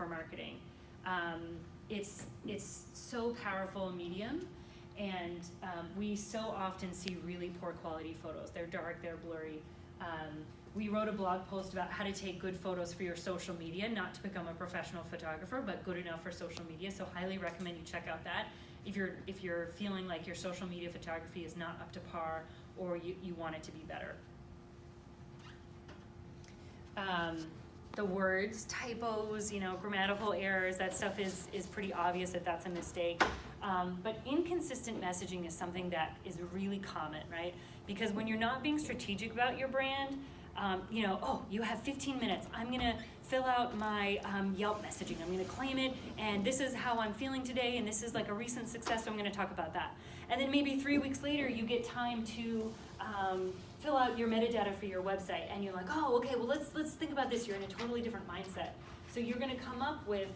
for marketing. It's so powerful medium, and we so often see really poor quality photos. They're dark, they're blurry. We wrote a blog post about how to take good photos for your social media, not to become a professional photographer, but good enough for social media. So highly recommend you check out that if you're feeling like your social media photography is not up to par, or you want it to be better. The words, typos, grammatical errors, that stuff is pretty obvious that that's a mistake. But inconsistent messaging is something that is really common, right? Because when you're not being strategic about your brand, you have 15 minutes. I'm gonna fill out my Yelp messaging. I'm gonna claim it, and this is how I'm feeling today, and this is like a recent success, so I'm gonna talk about that. And then maybe 3 weeks later, you get time to fill out your metadata for your website, and you're like, oh, okay, well, let's think about this. You're in a totally different mindset. So you're gonna come up with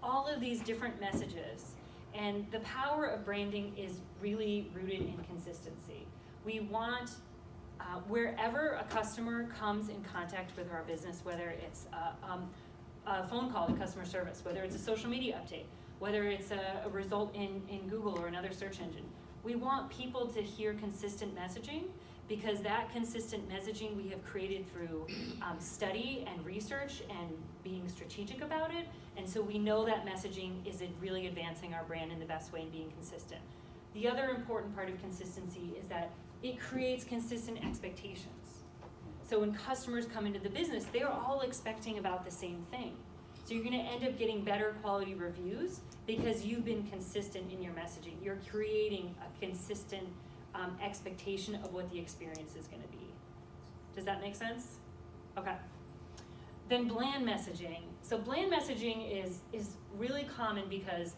all of these different messages, and the power of branding is really rooted in consistency. We want wherever a customer comes in contact with our business, whether it's a phone call to customer service, whether it's a social media update, whether it's a result in Google or another search engine, we want people to hear consistent messaging, because that consistent messaging we have created through study and research and being strategic about it, and so we know that messaging is really advancing our brand in the best way and being consistent. The other important part of consistency is that it creates consistent expectations. So when customers come into the business, they're all expecting about the same thing. So you're gonna end up getting better quality reviews because you've been consistent in your messaging. You're creating a consistent expectation of what the experience is gonna be. Does that make sense? Okay. Then bland messaging. So bland messaging is really common because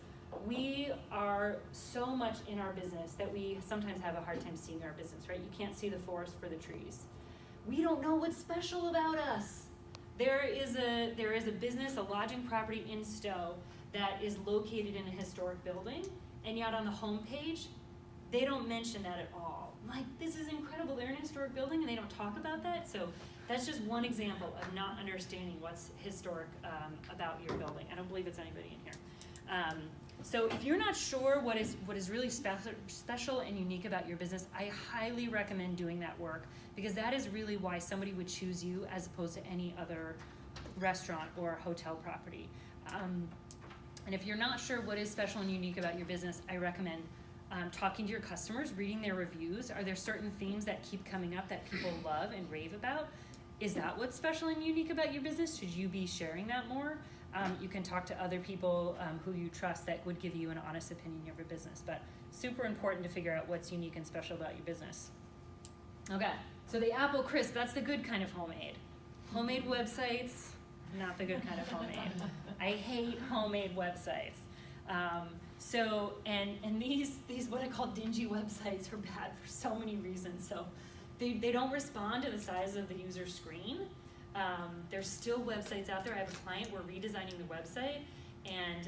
we are so much in our business that we sometimes have a hard time seeing our business, right? You can't see the forest for the trees. We don't know what's special about us. There is a business, a lodging property in Stowe that is located in a historic building, and yet on the homepage, they don't mention that at all. I'm like, this is incredible. They're in a historic building and they don't talk about that. So that's just one example of not understanding what's historic about your building. I don't believe it's anybody in here. So if you're not sure what is really special and unique about your business, I highly recommend doing that work, because that is really why somebody would choose you as opposed to any other restaurant or hotel property. And if you're not sure what is special and unique about your business, I recommend talking to your customers, reading their reviews. Are there certain themes that keep coming up that people love and rave about? Is that what's special and unique about your business? Should you be sharing that more? You can talk to other people who you trust that would give you an honest opinion of your business. But super important to figure out what's unique and special about your business. Okay, so the apple crisp, that's the good kind of homemade. Homemade websites, not the good kind of homemade. I hate homemade websites. And these what I call dingy websites are bad for so many reasons. So they don't respond to the size of the user screen. There's still websites out there. I have a client, we're redesigning the website, and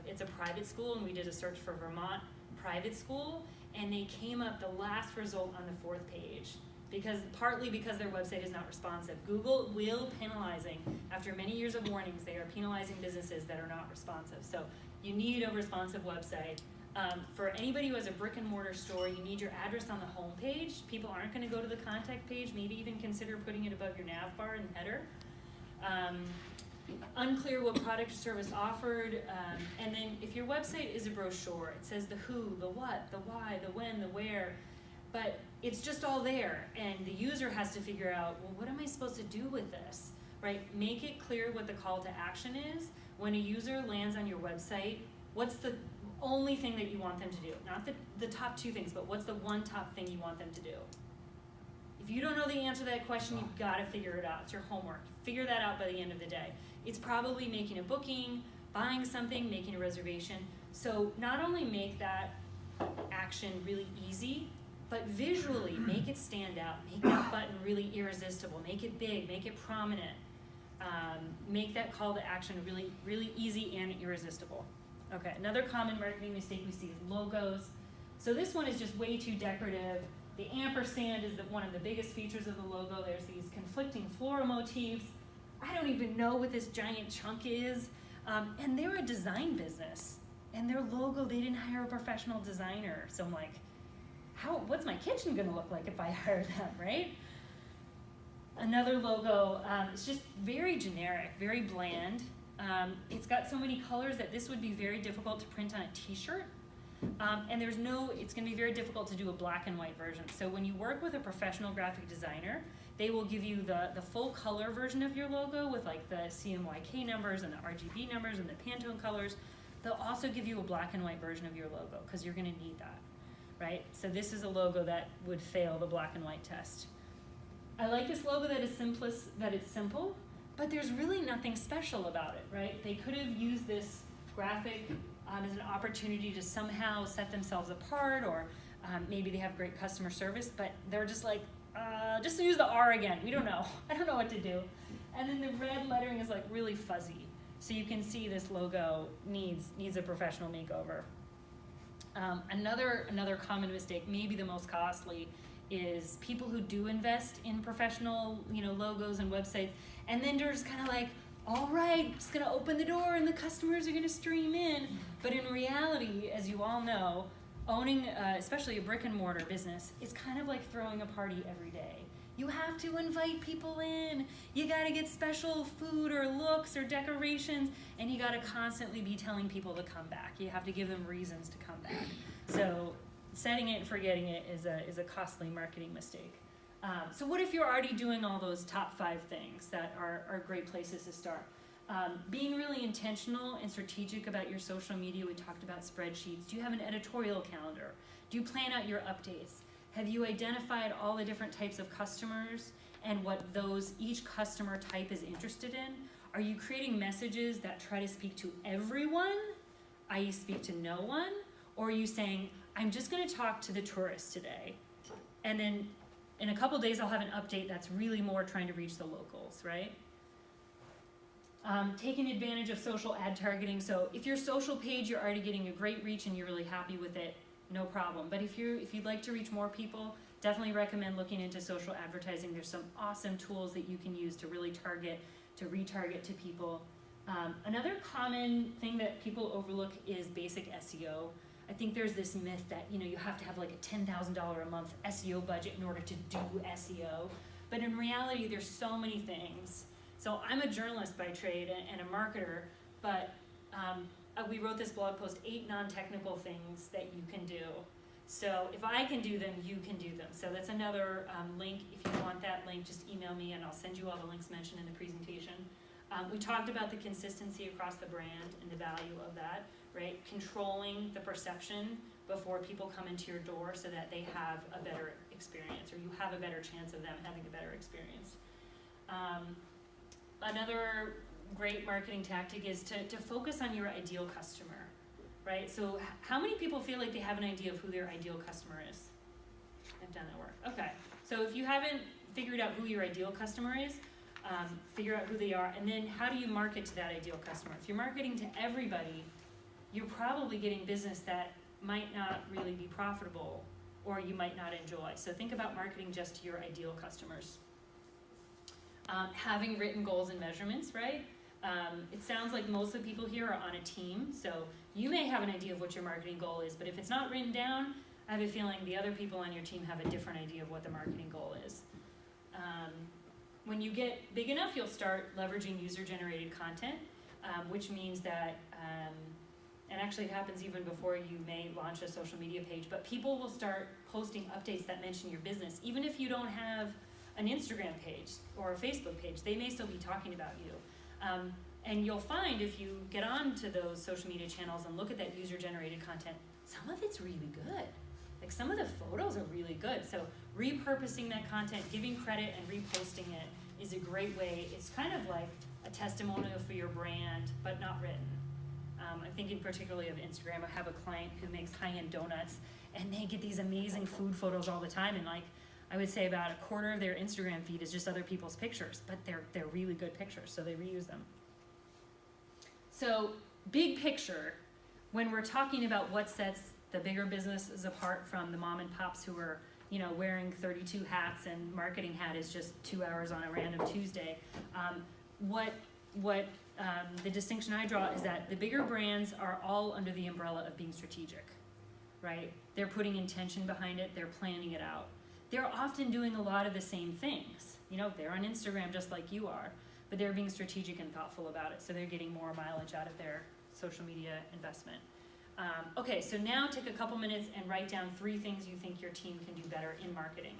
it's a private school, and we did a search for Vermont private school, and they came up the last result on the 4th page, partly because their website is not responsive. Google will penalizing, after many years of warnings, they are penalizing businesses that are not responsive. So you need a responsive website. For anybody who has a brick and mortar store, you need your address on the home page. People aren't going to go to the contact page. Maybe even consider putting it above your nav bar in the header. Unclear what product or service offered. And then if your website is a brochure, it says the who, the what, the why, the when, the where, but it's just all there. And the user has to figure out, well, what am I supposed to do with this, right? Make it clear what the call to action is. When a user lands on your website, what's the only thing that you want them to do? Not the top 2 things, but what's the one top thing you want them to do? If you don't know the answer to that question, you've got to figure it out. It's your homework. Figure that out by the end of the day. It's probably making a booking, buying something, making a reservation. So not only make that action really easy, but visually make it stand out. Make that button really irresistible. Make it big. Make it prominent. Make that call to action really, really easy and irresistible. Okay, another common marketing mistake we see is logos. So this one is just way too decorative. The ampersand is one of the biggest features of the logo. There's these conflicting floral motifs. I don't even know what this giant chunk is. And they're a design business, and their logo, they didn't hire a professional designer. So I'm like, what's my kitchen gonna look like if I hire them, right? Another logo, it's just very generic, very bland. It's got so many colors that this would be very difficult to print on a t-shirt. And it's gonna be very difficult to do a black and white version. So when you work with a professional graphic designer, they will give you the full color version of your logo with like the CMYK numbers and the RGB numbers and the Pantone colors. They'll also give you a black and white version of your logo because you're gonna need that, right? So this is a logo that would fail the black and white test. I like this logo that it's simple, but there's really nothing special about it, right? They could have used this graphic as an opportunity to somehow set themselves apart, or maybe they have great customer service, but they're just like, just use the R again. We don't know. I don't know what to do. And then the red lettering is like really fuzzy. So you can see this logo needs a professional makeover. Another common mistake, maybe the most costly, is people who do invest in professional, logos and websites, and then they're just kind of like, all right, just gonna open the door and the customers are gonna stream in. But in reality, as you all know, owning, especially a brick and mortar business, is kind of like throwing a party every day. You have to invite people in. You gotta get special food or looks or decorations, and you gotta constantly be telling people to come back. You have to give them reasons to come back. So setting it and forgetting it is a costly marketing mistake. So what if you're already doing all those top 5 things that are great places to start? Being really intentional and strategic about your social media. We talked about spreadsheets. Do you have an editorial calendar? Do you plan out your updates? Have you identified all the different types of customers and what each customer type is interested in? Are you creating messages that try to speak to everyone, i.e. speak to no one? Or are you saying, I'm just gonna talk to the tourists today, and then in a couple days I'll have an update that's really more trying to reach the locals, right? Taking advantage of social ad targeting. So if your social page, you're already getting a great reach and you're really happy with it, no problem. But if you'd like to reach more people, definitely recommend looking into social advertising. There's some awesome tools that you can use to really retarget to people. Another common thing that people overlook is basic SEO. I think there's this myth that you have to have like a $10,000 a month SEO budget in order to do SEO. But in reality, there's so many things. So I'm a journalist by trade and a marketer, but we wrote this blog post, 8 non-technical things that you can do. So if I can do them, you can do them. So that's another link. If you want that link, just email me and I'll send you all the links mentioned in the presentation. We talked about the consistency across the brand and the value of that, right? Controlling the perception before people come into your door so that they have a better experience, or you have a better chance of them having a better experience. Another great marketing tactic is to focus on your ideal customer, right? So how many people feel like they have an idea of who their ideal customer is? I've done that work. Okay, so if you haven't figured out who your ideal customer is, figure out who they are, and then how do you market to that ideal customer? If you're marketing to everybody, you're probably getting business that might not really be profitable or you might not enjoy. So think about marketing just to your ideal customers. Having written goals and measurements, right? It sounds like most of the people here are on a team, so you may have an idea of what your marketing goal is, but if it's not written down, I have a feeling the other people on your team have a different idea of what the marketing goal is. When you get big enough, you'll start leveraging user-generated content, which means that, and actually it happens even before you may launch a social media page, but people will start posting updates that mention your business. Even if you don't have an Instagram page or a Facebook page, they may still be talking about you. And you'll find if you get on to those social media channels and look at that user-generated content, some of it's really good. Like some of the photos are really good. So repurposing that content, giving credit and reposting it is a great way. It's kind of like a testimonial for your brand, but not written. I'm thinking particularly of Instagram. I have a client who makes high-end donuts, and they get these amazing food photos all the time, and like I would say about a quarter of their Instagram feed is just other people's pictures, but they're really good pictures, so they reuse them. So big picture, when we're talking about what sets the bigger businesses apart from the mom and pops who are wearing 32 hats and marketing hat is just 2 hours on a random Tuesday, what the distinction I draw is that the bigger brands are all under the umbrella of being strategic, right? They're putting intention behind it, they're planning it out. They're often doing a lot of the same things. You know, they're on Instagram just like you are, but they're being strategic and thoughtful about it, so they're getting more mileage out of their social media investment. Okay, so now take a couple minutes and write down 3 things you think your team can do better in marketing.